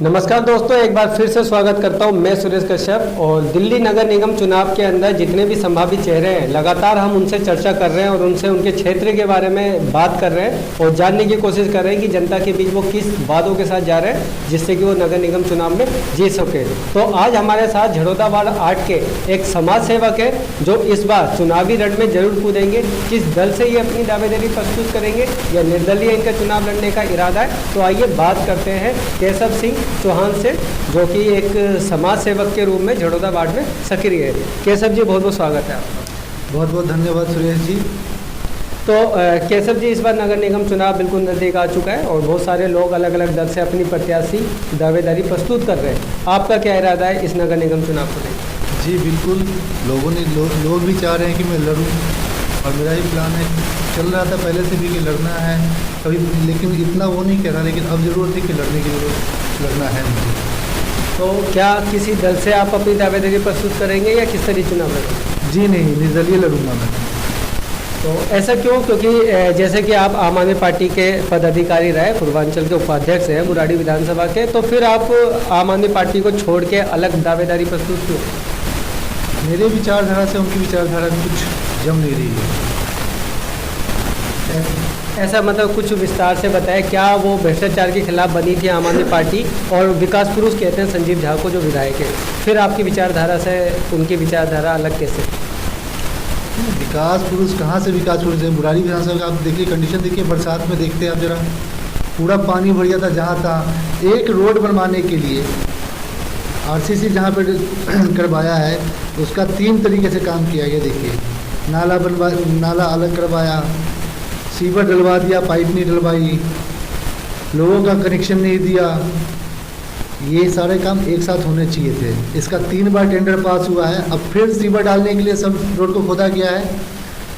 नमस्कार दोस्तों, एक बार फिर से स्वागत करता हूं। मैं सुरेश कश्यप और दिल्ली नगर निगम चुनाव के अंदर जितने भी संभावित चेहरे हैं लगातार हम उनसे चर्चा कर रहे हैं और उनसे उनके क्षेत्र के बारे में बात कर रहे हैं और जानने की कोशिश कर रहे हैं कि जनता के बीच वो किस वादों के साथ जा रहे हैं जिससे कि वो नगर निगम चुनाव में जीत सके। तो आज हमारे साथ झड़ौदा वार्ड 8 के एक समाज सेवक है जो इस बार चुनावी रण में जरूर कूदेंगे। किस दल से ये अपनी दावेदारी प्रस्तुत करेंगे या निर्दलीय इनका चुनाव लड़ने का इरादा है, तो आइए बात करते हैं केशव सिंह चौहान से, जो कि एक समाज सेवक के रूप में झड़ौदा वार्ड में सक्रिय है। केशव जी, बहुत बहुत स्वागत है आपका। बहुत बहुत धन्यवाद सुरेश जी। तो केशव जी, इस बार नगर निगम चुनाव बिल्कुल नज़दीक आ चुका है और बहुत सारे लोग अलग अलग दल से अपनी प्रत्याशी दावेदारी प्रस्तुत कर रहे हैं। आपका क्या इरादा है इस नगर निगम चुनाव को लेकर? जी बिल्कुल, लोग भी चाह रहे हैं कि मैं लड़ूं और मेरा ही प्लान है, चल रहा था पहले से भी कि लड़ना है कभी, लेकिन इतना वो नहीं कह रहा, लेकिन अब ज़रूरत है कि लड़ने की ज़रूरत लड़ना है मुझे। तो क्या किसी दल से आप अपनी दावेदारी प्रस्तुत करेंगे या किस तरह चुनाव लड़ेंगे? जी नहीं, निर्दलीय लड़ूंगा मैं। तो ऐसा क्यों? क्योंकि जैसे कि आप आम आदमी पार्टी के पदाधिकारी रहे, पूर्वांचल के उपाध्यक्ष हैं बुराड़ी विधानसभा के, तो फिर आप आम आदमी पार्टी को छोड़ के अलग दावेदारी प्रस्तुत क्यों? मेरे विचारधारा से उनकी विचारधारा कुछ जम नहीं रही है। ऐसा मतलब कुछ विस्तार से बताएं, क्या वो भ्रष्टाचार के खिलाफ बनी थी आम आदमी पार्टी और विकास पुरुष कहते हैं संजीव झा को जो विधायक है, फिर आपकी विचारधारा से उनकी विचारधारा अलग कैसे? विकास पुरुष कहाँ से विकास पुरुष है? बुराड़ी विधानसभा का आप देखिए कंडीशन, देखिए बरसात में देखते हैं आप जरा, पूरा पानी भर गया था जहाँ था। एक रोड बनवाने के लिए आरसीसी जहाँ पर करवाया है उसका 3 तरीके से काम किया गया। देखिए नाला अलग करवाया, सीवर डलवा दिया, पाइप नहीं डलवाई, लोगों का कनेक्शन नहीं दिया। ये सारे काम एक साथ होने चाहिए थे। इसका 3 बार टेंडर पास हुआ है। अब फिर सीवर डालने के लिए सब रोड को खोदा गया है,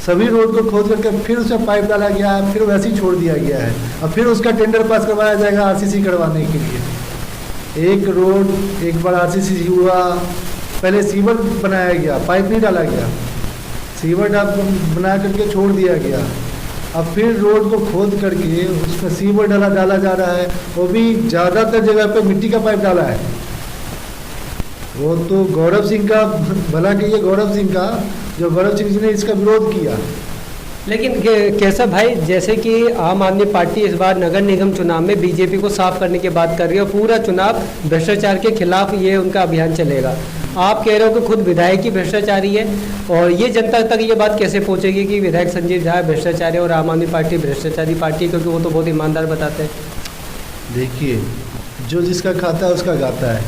सभी रोड को खोद करके फिर उसमें पाइप डाला गया है, फिर वैसे ही छोड़ दिया गया है। अब फिर उसका टेंडर पास करवाया जाएगा आरसीसी करवाने के लिए। एक रोड एक बार आरसीसी हुआ, पहले सीवर बनाया गया, पाइप नहीं डाला गया, सीवर बना करके छोड़ दिया गया। अब फिर रोड को खोद करके उसमें सीवर डाला जा रहा है, वो भी ज़्यादातर जगह पे मिट्टी का पाइप डाला है। वो तो गौरव सिंह का भला कहिए, गौरव सिंह का, जो गौरव सिंह जी ने इसका विरोध किया। लेकिन केशव भाई, जैसे कि आम आदमी पार्टी इस बार नगर निगम चुनाव में बीजेपी को साफ करने की बात कर रही है और पूरा चुनाव भ्रष्टाचार के खिलाफ ये उनका अभियान चलेगा। आप कह रहे हो कि खुद विधायक ही भ्रष्टाचारी है, और ये जनता तक ये बात कैसे पहुंचेगी कि विधायक संजीव झा भ्रष्टाचारी और आम आदमी पार्टी भ्रष्टाचारी पार्टी है, क्योंकि वो तो बहुत ईमानदार बताते हैं। देखिए, जो जिसका खाता है उसका गाता है।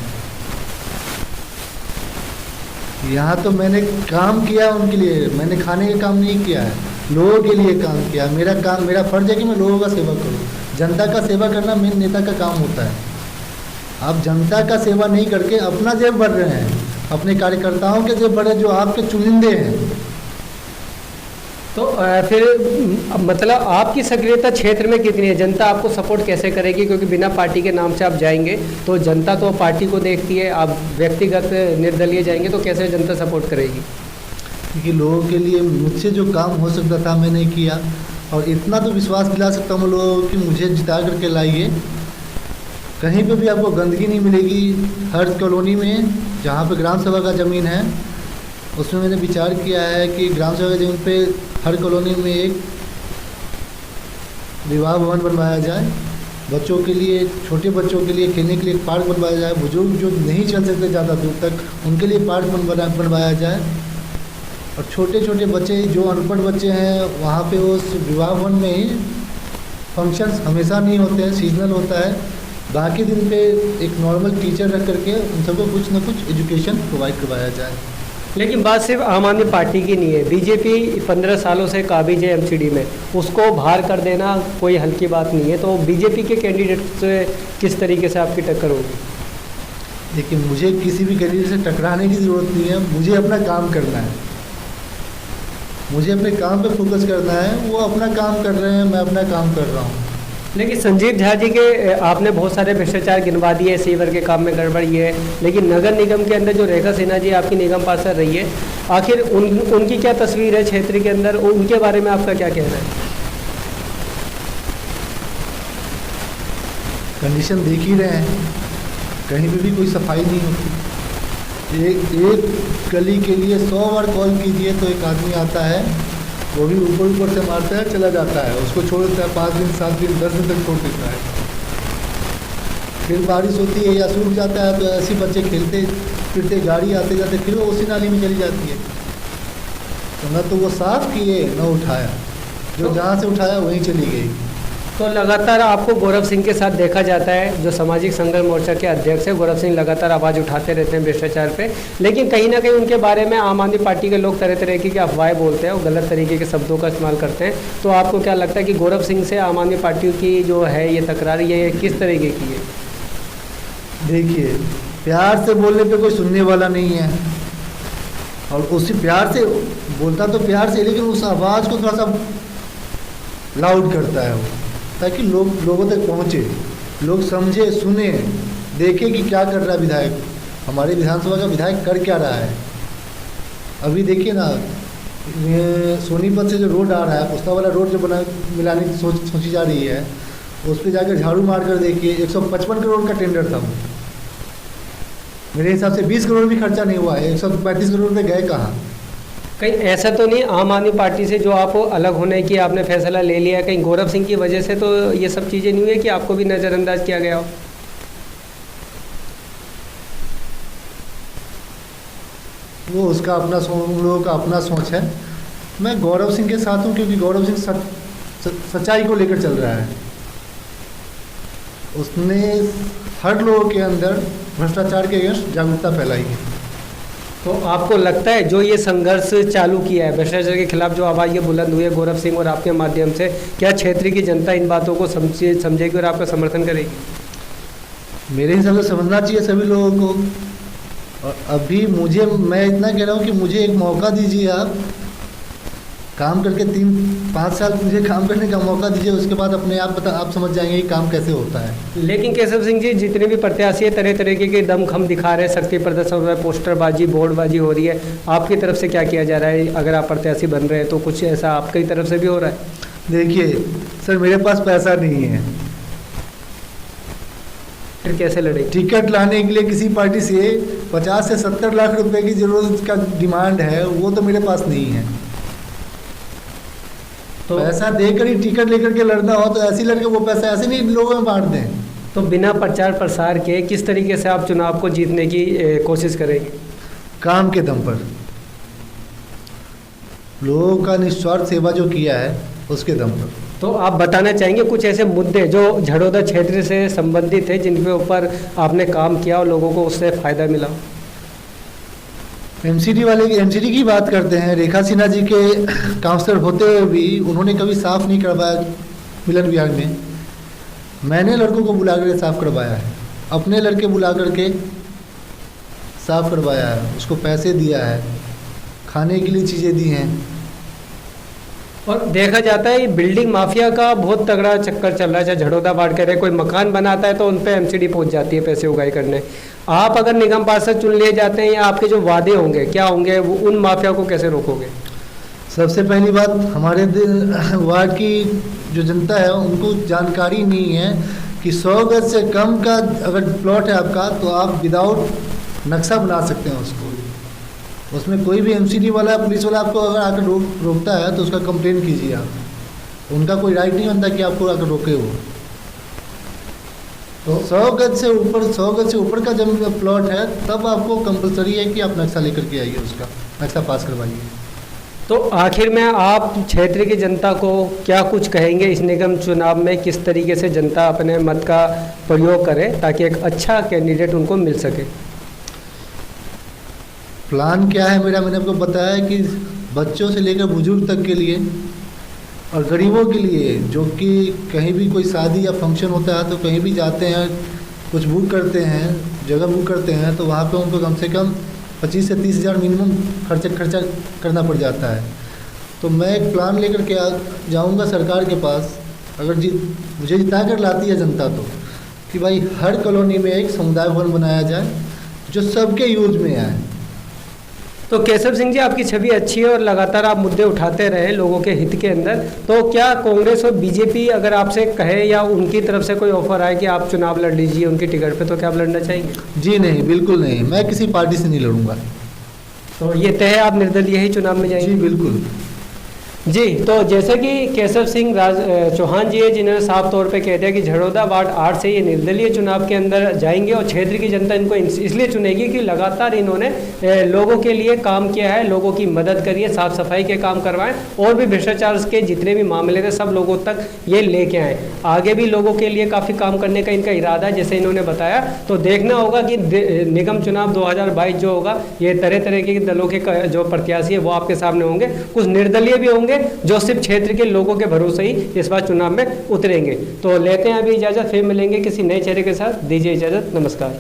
यहाँ तो मैंने काम किया उनके लिए, मैंने खाने का काम नहीं किया है, लोगों के लिए काम किया। मेरा फर्ज है कि मैं लोगों का सेवा करूँ। जनता का सेवा करना मेन नेता का काम होता है। आप जनता का सेवा नहीं करके अपना जेब भर रहे हैं, अपने कार्यकर्ताओं के जेब भरे जो आपके चुनिंदे हैं। तो फिर मतलब आपकी सक्रियता क्षेत्र में कितनी है? जनता आपको सपोर्ट कैसे करेगी? क्योंकि बिना पार्टी के नाम से आप जाएंगे तो जनता तो पार्टी को देखती है, आप व्यक्तिगत निर्दलीय जाएंगे तो कैसे जनता सपोर्ट करेगी? क्योंकि लोगों के लिए मुझसे जो काम हो सकता था मैंने किया, और इतना तो विश्वास दिला सकता हूँ लोगों कि मुझे जिता करके लाइए। कहीं पे भी आपको गंदगी नहीं मिलेगी। हर कॉलोनी में जहाँ पे ग्राम सभा का ज़मीन है उसमें मैंने विचार किया है कि ग्राम सभा की ज़मीन पे हर कॉलोनी में एक विवाह भवन बनवाया जाए, बच्चों के लिए, छोटे बच्चों के लिए खेलने के लिए एक पार्क बनवाया जाए, बुजुर्ग जो नहीं चल सकते ज़्यादा दूर तक उनके लिए पार्क बनवाया जाए, और छोटे छोटे बच्चे जो अनपढ़ बच्चे हैं वहाँ पे उस विवाह भवन में ही फंक्शंस हमेशा नहीं होते हैं, सीजनल होता है, बाकी दिन पे एक नॉर्मल टीचर रख करके उन सबको कुछ ना कुछ एजुकेशन प्रोवाइड करवाया जाए। लेकिन बात सिर्फ आम आदमी पार्टी की नहीं है। बीजेपी 15 सालों से काबिज है एमसीडी में, उसको बाहर कर देना कोई हल्की बात नहीं है। तो बीजेपी के कैंडिडेट से किस तरीके से आपकी टक्कर होगी? देखिए, मुझे किसी भी कैंडिडेट से टकराने की ज़रूरत नहीं है। मुझे अपना काम करना है, मुझे अपने काम पे फोकस करना है। वो अपना काम कर रहे हैं, मैं अपना काम कर रहा हूँ। लेकिन संजीव झा जी के आपने बहुत सारे भ्रष्टाचार गिनवा दिए, सीवर के काम में गड़बड़ ये है, लेकिन नगर निगम के अंदर जो रेखा सिन्हा जी आपकी निगम पार्षद रही है, आखिर उनकी क्या तस्वीर है क्षेत्र के अंदर, उनके बारे में आपका क्या कहना है? कंडीशन देख ही रहे हैं। कहीं पे भी कोई सफाई नहीं होती। एक गली के लिए 100 बार कॉल कीजिए तो एक आदमी आता है, वो भी ऊपर ऊपर से मारता है, चला जाता है, उसको छोड़ देता है 5 दिन 7 दिन 10 दिन तक छोड़ देता है। फिर बारिश होती है या सूख जाता है तो ऐसे बच्चे खेलते फिरते, गाड़ी आते जाते फिर वो उसी नाली में चली जाती है। तो न तो वो साफ़ किए न उठाया, जो जहाँ से उठाया वहीं चली गई। तो लगातार आपको गौरव सिंह के साथ देखा जाता है, जो सामाजिक संघर्ष मोर्चा के अध्यक्ष है। गौरव सिंह लगातार आवाज़ उठाते रहते हैं भ्रष्टाचार पे, लेकिन कहीं ना कहीं उनके बारे में आम आदमी पार्टी के लोग तरह तरह की अफवाहें बोलते हैं और गलत तरीके के शब्दों का इस्तेमाल करते हैं। तो आपको क्या लगता है कि गौरव सिंह से आम आदमी पार्टी की जो है ये तकरार, ये किस तरीके की है? देखिए, प्यार से बोलने पे कोई सुनने वाला नहीं है, और उसी प्यार से बोलता तो प्यार से, लेकिन उस आवाज़ को थोड़ा सा लाउड करता है वो, ताकि लोगों तक पहुँचे, लोग समझे, सुने, देखें कि क्या कर रहा है विधायक, हमारे विधानसभा का विधायक कर क्या रहा है। अभी देखिए ना, सोनीपत से जो रोड आ रहा है, पुस्ता वाला रोड जो मिलाने की सोची जा रही है, उस पर जाकर झाड़ू मार कर देखिए, 155 करोड़ का टेंडर था वो। मेरे हिसाब से 20 करोड़ भी खर्चा नहीं हुआ है, 135 करोड़ रुपये गए कहाँ? कहीं ऐसा तो नहीं आम आदमी पार्टी से जो आप अलग होने की आपने फैसला ले लिया, कहीं गौरव सिंह की वजह से तो ये सब चीज़ें नहीं हुई कि आपको भी नज़रअंदाज किया गया हो? वो उसका अपना उन लोगों का अपना सोच है। मैं गौरव सिंह के साथ हूँ क्योंकि गौरव सिंह सच्चाई को लेकर चल रहा है। उसने हर लोगों के अंदर भ्रष्टाचार के अगेंस्ट जागरूकता फैलाई है। तो आपको लगता है जो ये संघर्ष चालू किया है भ्रष्टाचार के खिलाफ, जो आवाज़ ये बुलंद हुई है गौरव सिंह और आपके माध्यम से, क्या क्षेत्र की जनता इन बातों को समझेगी और आपका समर्थन करेगी? मेरे हिसाब से समझना चाहिए सभी लोगों को। और अभी मैं इतना कह रहा हूँ कि मुझे एक मौका दीजिए, आप काम करके 3-5 साल मुझे काम करने का मौका दीजिए, उसके बाद अपने आप समझ जाएंगे कि काम कैसे होता है। लेकिन केशव सिंह जी, जितने भी प्रत्याशी है तरह तरीके के दमखम दिखा रहे हैं, शक्ति प्रदर्शन हो रहा है, पोस्टरबाजी बोर्डबाजी हो रही है, आपकी तरफ से क्या किया जा रहा है? अगर आप प्रत्याशी बन रहे हैं तो कुछ ऐसा आपकी तरफ से भी हो रहा है? देखिए सर, मेरे पास पैसा नहीं है, फिर कैसे लड़े? टिकट लाने के लिए किसी पार्टी से 50 से 70 लाख रुपए की जरूरत का डिमांड है, वो तो मेरे पास नहीं है। तो पैसा देकर ही टिकट लेकर के लड़ना हो तो ऐसे लड़के वो पैसा ऐसे नहीं लोगों में बांट दें। तो बिना प्रचार प्रसार के किस तरीके से आप चुनाव को जीतने की कोशिश करेंगे? काम के दम पर, लोगों का निस्वार्थ सेवा जो किया है उसके दम पर। तो आप बताना चाहेंगे कुछ ऐसे मुद्दे जो झड़ौदा क्षेत्र से संबंधित है, जिनके ऊपर आपने काम किया और लोगों को उससे फ़ायदा मिला? एमसीडी की बात करते हैं। रेखा सिन्हा जी के काउंसलर होते हुए भी उन्होंने कभी साफ़ नहीं करवाया मिलन विभाग में। मैंने लड़कों को बुला कर साफ़ करवाया है, अपने लड़के बुला करके साफ़ करवाया है, उसको पैसे दिया है, खाने के लिए चीज़ें दी हैं। और देखा जाता है ये बिल्डिंग माफिया का बहुत तगड़ा चक्कर चल रहा है। चाहे झड़ौदा बाढ़ कह रहे, कोई मकान बनाता है तो उन पे एमसीडी पहुंच जाती है पैसे उगाई करने। आप अगर निगम पार्षद चुन लिए जाते हैं, या आपके जो वादे होंगे क्या होंगे, वो उन माफिया को कैसे रोकोगे? सबसे पहली बात, हमारे वार्ड की जो जनता है उनको जानकारी नहीं है कि 100 गज से कम का अगर प्लॉट है आपका तो आप विदाउट नक्शा बना सकते हैं उसको। उसमें कोई भी एमसीडी वाला पुलिस वाला आपको अगर आकर रोकता है तो उसका कंप्लेन कीजिए आप। उनका कोई राइट नहीं बनता कि आपको आकर रोके वो। तो 100 गज से ऊपर का जब प्लॉट है तब आपको कंपलसरी है कि आप नक्शा लेकर के आइए, उसका नक्शा पास करवाइए। तो आखिर में आप क्षेत्र की जनता को क्या कुछ कहेंगे इस निगम चुनाव में, किस तरीके से जनता अपने मत का प्रयोग करे ताकि एक अच्छा कैंडिडेट उनको मिल सके? प्लान क्या है मैंने आपको बताया कि बच्चों से लेकर बुजुर्ग तक के लिए और गरीबों के लिए, जो कि कहीं भी कोई शादी या फंक्शन होता है तो कहीं भी जाते हैं, कुछ बुक करते हैं, जगह बुक करते हैं तो वहाँ पे उनको कम से कम 25 से 30 हज़ार मिनिमम खर्चा करना पड़ जाता है। तो मैं एक प्लान लेकर के जाऊँगा सरकार के पास, अगर मुझे जिता कर लाती है जनता तो, कि भाई हर कॉलोनी में एक समुदाय भवन बनाया जाए जो सबके यूज में आए। तो केशव सिंह जी, आपकी छवि अच्छी है और लगातार आप मुद्दे उठाते रहे लोगों के हित के अंदर, तो क्या कांग्रेस और बीजेपी अगर आपसे कहे या उनकी तरफ से कोई ऑफर आए कि आप चुनाव लड़ लीजिए उनकी टिकट पे, तो क्या आप लड़ना चाहेंगे? जी नहीं, बिल्कुल नहीं, मैं किसी पार्टी से नहीं लड़ूंगा। तो ये तय है, आप निर्दलीय ही चुनाव में जाएंगे? जी बिल्कुल। जी, तो जैसे कि केशव सिंह चौहान जी है जिन्होंने साफ तौर पे कह दिया कि झड़ौदा वार्ड 8 से ये निर्दलीय चुनाव के अंदर जाएंगे और क्षेत्र की जनता इनको इसलिए चुनेगी कि लगातार इन्होंने लोगों के लिए काम किया है, लोगों की मदद करी है, साफ सफाई के काम करवाएं और भी भ्रष्टाचार के जितने भी मामले थे सब लोगों तक ये लेके आए। आगे भी लोगों के लिए काफ़ी काम करने का इनका इरादा है जैसे इन्होंने बताया। तो देखना होगा कि निगम चुनाव 2022 जो होगा ये तरह तरह के दलों के जो प्रत्याशी है वो आपके सामने होंगे, कुछ निर्दलीय भी होंगे जो सिर्फ क्षेत्र के लोगों के भरोसे ही इस बार चुनाव में उतरेंगे। तो लेते हैं अभी इजाज़त, फिर मिलेंगे किसी नए चेहरे के साथ। दीजिए इजाज़त, नमस्कार।